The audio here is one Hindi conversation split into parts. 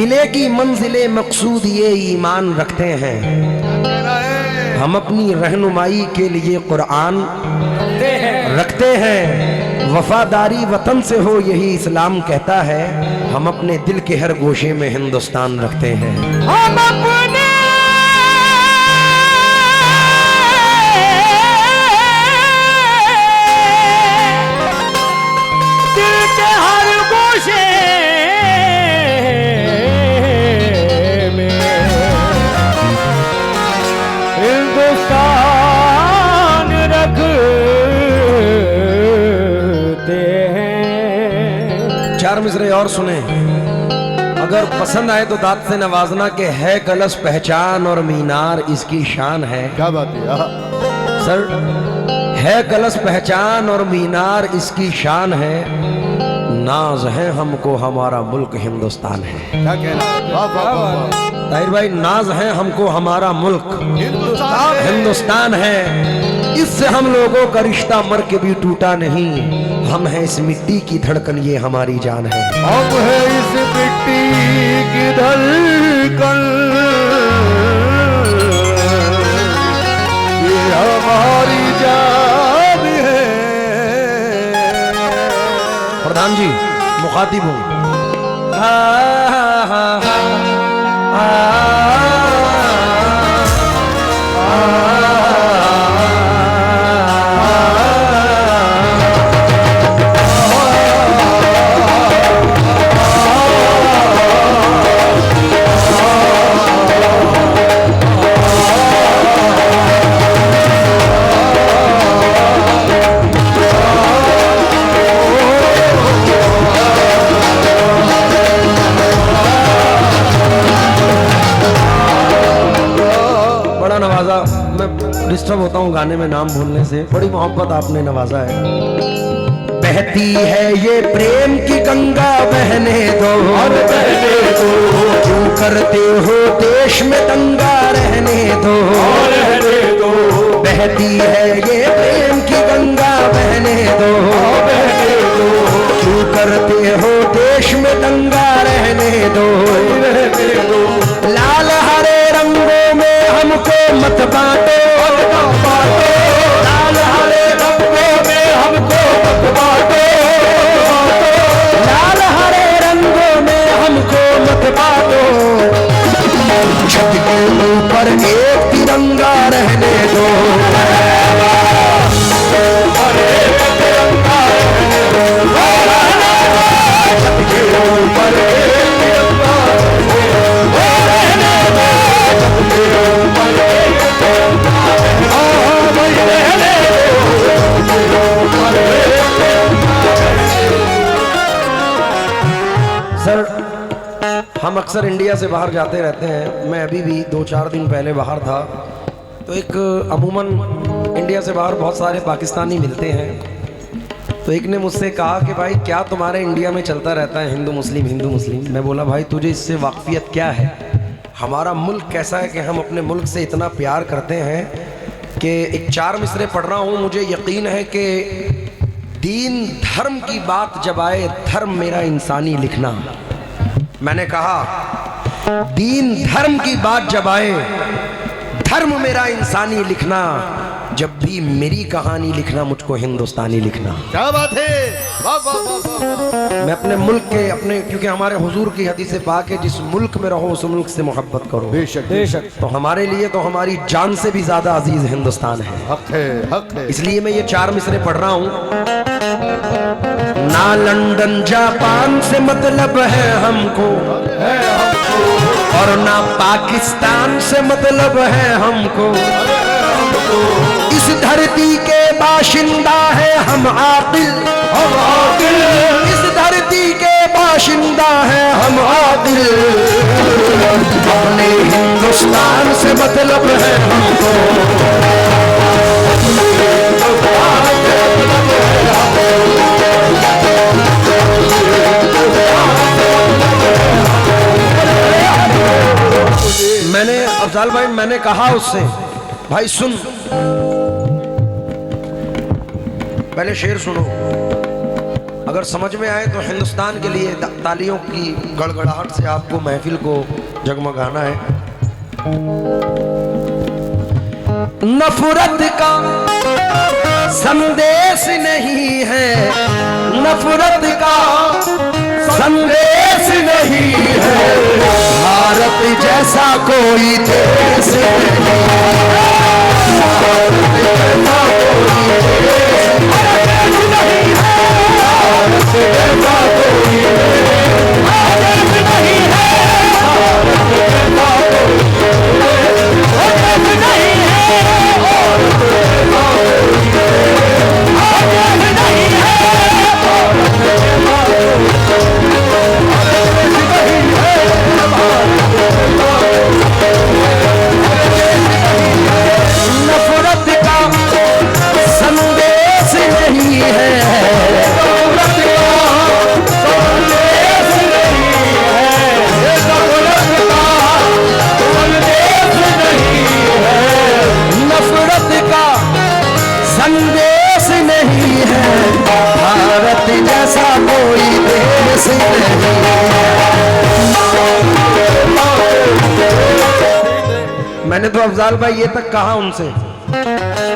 मिलेगी मंजिले मकसूद ये ईमान रखते हैं। हम अपनी रहनुमाई के लिए कुरान रखते हैं। वफादारी वतन से हो यही इस्लाम कहता है। हम अपने दिल के हर गोशे में हिंदुस्तान रखते हैं। हम अपने दिल के हर गोशे में हिंदुस्तान रखते हैं। चार मिसरे और सुने, अगर पसंद आए तो दाद से नवाजना के है कलश पहचान और मीनार इसकी शान है। क्या बात है सर, है कलश पहचान और मीनार इसकी शान है। नाज है हमको हमारा मुल्क हिंदुस्तान है। क्या कहना, वाह वाह वाह वाह। ताहिर भाई, नाज है हमको हमारा मुल्क हिंदुस्तान है। इससे हम लोगों का रिश्ता मर के भी टूटा नहीं। हम हैं इस मिट्टी की धड़कन, ये हमारी जान है। हम है इस मिट्टी की धड़कन, ये हमारी जान है। प्रधान जी मुखातिब हूँ। डिस्टर्ब होता हूँ गाने में नाम भूलने से। बड़ी मोहब्बत आपने नवाजा है। बहती है ये प्रेम की गंगा, बहने दो और बहने दो। क्यों करते हो देश में दंगा, रहने दो और रहने दो। बहती है ये प्रेम की गंगा, बहने दो बहने दो। क्यों करते हो देश में दंगा, रहने दो रहने दो। लाल हरे रंगों में हमको मत बांटो, लाल हरे रंगों में हमको मत बांटो। लाल हरे रंगों में हमको मत बांटो। छत के ऊपर एक तिरंगा, रहने दो और एक तिरंगा, रहने दो। छत के ऊपर एक तिरंगा, रहने दो। छत के ऊपर एक तिरंगा, सर, हम अक्सर इंडिया से बाहर जाते रहते हैं। मैं अभी भी 2-4 दिन पहले बाहर था, तो एक अमूमन इंडिया से बाहर बहुत सारे पाकिस्तानी मिलते हैं। तो एक ने मुझसे कहा कि भाई क्या तुम्हारे इंडिया में चलता रहता है हिंदू मुस्लिम हिंदू मुस्लिम। मैं बोला भाई तुझे इससे वाकफियत क्या है। हमारा मुल्क कैसा है कि हम अपने मुल्क से इतना प्यार करते हैं कि एक 4 मिसरे पढ़ रहा हूँ। मुझे यकीन है कि दीन धर्म की बात जब आए, धर्म मेरा इंसानी लिखना। मैंने कहा दीन धर्म की बात जब आए, धर्म मेरा इंसानी लिखना। जब भी मेरी कहानी लिखना, मुझको हिंदुस्तानी लिखना। क्या बात है, वाह वाह वाह वाह। मैं अपने मुल्क के अपने, क्योंकि हमारे हुजूर की हदीस पाक है, जिस मुल्क में रहो उस मुल्क से मोहब्बत करो। बेशक बेशक। तो हमारे लिए तो हमारी जान से भी ज्यादा अजीज हिंदुस्तान है। हक है, हक है। इसलिए मैं ये 4 मिसरे पढ़ रहा हूँ। ना लंदन जापान से मतलब है हमको, और ना पाकिस्तान से मतलब है हमको। इस धरती के बाशिंदा है हम आकिल, हम आकिल। इस धरती के बाशिंदा है हम आकिल। अपने हिंदुस्तान से मतलब है हमको। मैंने अफजाल भाई, मैंने कहा उससे, भाई सुन, पहले शेर सुनो। अगर समझ में आए तो हिंदुस्तान के लिए तालियों की गड़गड़ाहट से आपको महफिल को जगमगाना है। नफरत का संदेश नहीं है, नफरत का संदेश नहीं है, भारत जैसा कोई देश नहीं, भारत जैसा कोई देश नहीं है, भारत जैसा कोई देश नहीं है, भारत जैसा कोई देश नहीं है, भारत जैसा कोई नहीं है, भारत जैसा नफरत का संदेश नहीं है, नफरत का संदेश नहीं है, नफरत का संदेश नहीं है, नफरत का संदेश नहीं है, भारत जैसा कोई देश नहीं है। मैंने तो अफजाल भाई ये तक कहा उनसे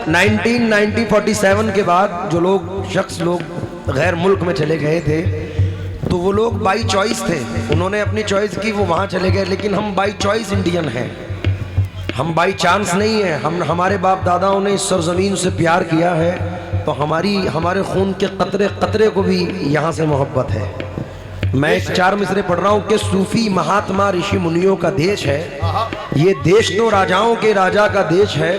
1947 के बाद जो शख्स लोग गैर मुल्क में चले गए थे तो वो लोग बाई चॉइस थे, उन्होंने अपनी चॉइस की, वो वहाँ चले गए, लेकिन हम बाई चॉइस इंडियन हैं, हम बाई चांस नहीं है। हमारे बाप दादाओं ने इस सरजमीन से प्यार किया है तो हमारे खून के कतरे कतरे को भी यहाँ से मोहब्बत है। मैं एक 4 मिसरे पढ़ रहा हूँ कि सूफी महात्मा ऋषि मुनियों का देश है, ये देश तो राजाओं के राजा का देश है,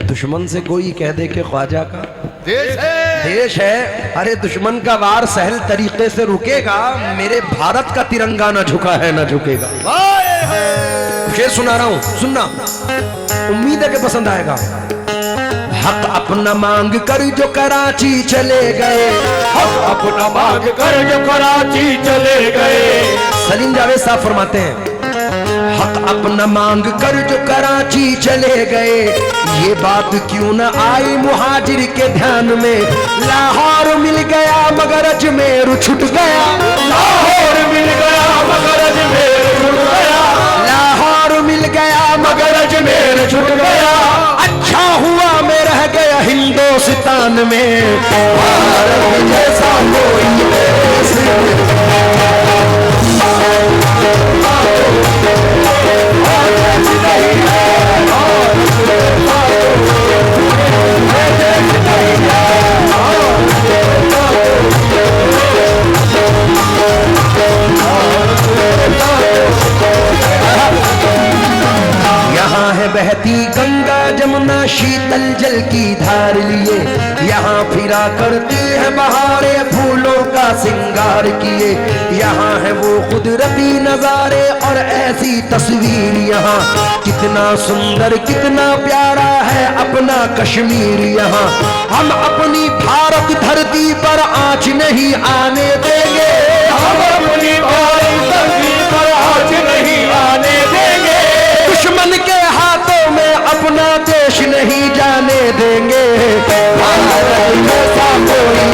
दुश्मन से कोई कह दे कि ख्वाजा का देश है। अरे दुश्मन का वार सहल तरीके से रुकेगा, मेरे भारत का तिरंगा ना झुका है ना झुकेगा। शेर सुना रहा हूँ, सुनना, उम्मीद है कि पसंद आएगा। हक अपना मांग कर जो कराची चले गए, हक अपना मांग कर जो कराची चले गए। सलीम जावेद साहब फरमाते हैं, हक अपना मांग कर जो कराची चले गए, ये बात क्यों न आई मुहाजिर के ध्यान में। लाहौर मिल गया मगर अजमेर छूट गया, लाहौर मिल गया मगर अजमेर छूट गया, लाहौर मिल गया मगर अजमेर छूट गया। अच्छा हुआ मैं रह गया हिंदुस्तान में, भारत जैसा कोई देश यहाँ है बहती गंगा जमुना शीतल जल की धार लिए, यहाँ फिरा करती है बहारें फूलों का सिंगार किए। यहाँ है वो कुदरती नजारे और ऐसी तस्वीर, यहाँ कितना सुंदर कितना प्यारा है अपना कश्मीर। यहाँ हम अपनी भारत धरती पर आँच नहीं आने देंगे, हम अपनी भारत धरती पर आँच नहीं आने देंगे, दुश्मन के हाथों में अपना देश नहीं जाने देंगे। भारत जैसा कोई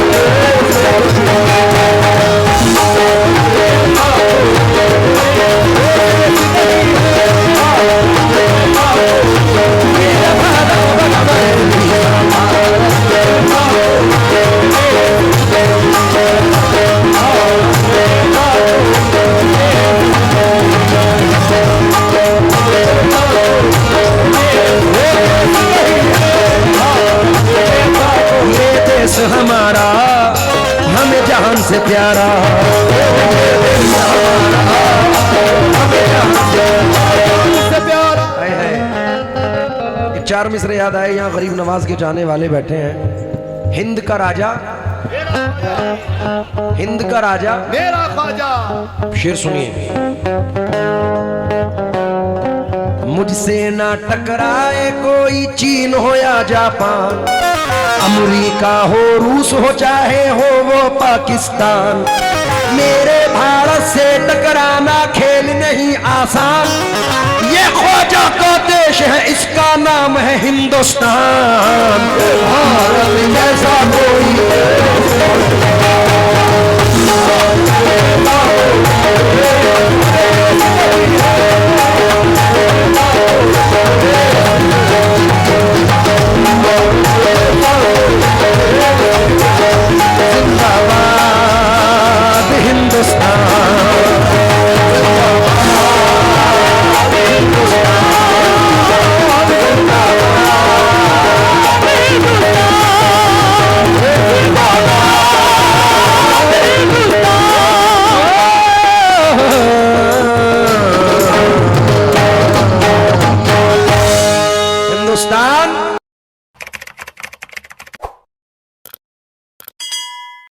हमारा हमें जहान से प्यारा, एक 4 मिसरे याद आए, यहाँ गरीब नवाज के जाने वाले बैठे हैं। हिंद का राजा, हिंद का राजा मेरा ख्वाजा। शेर सुनिए, मुझसे ना टकराए कोई चीन हो या जापान, अमेरिका हो रूस हो चाहे हो वो पाकिस्तान, मेरे भारत से टकराना खेल नहीं आसान। ये ख्वाजा का देश है, इसका नाम है हिंदुस्तान। भारत जैसा कोई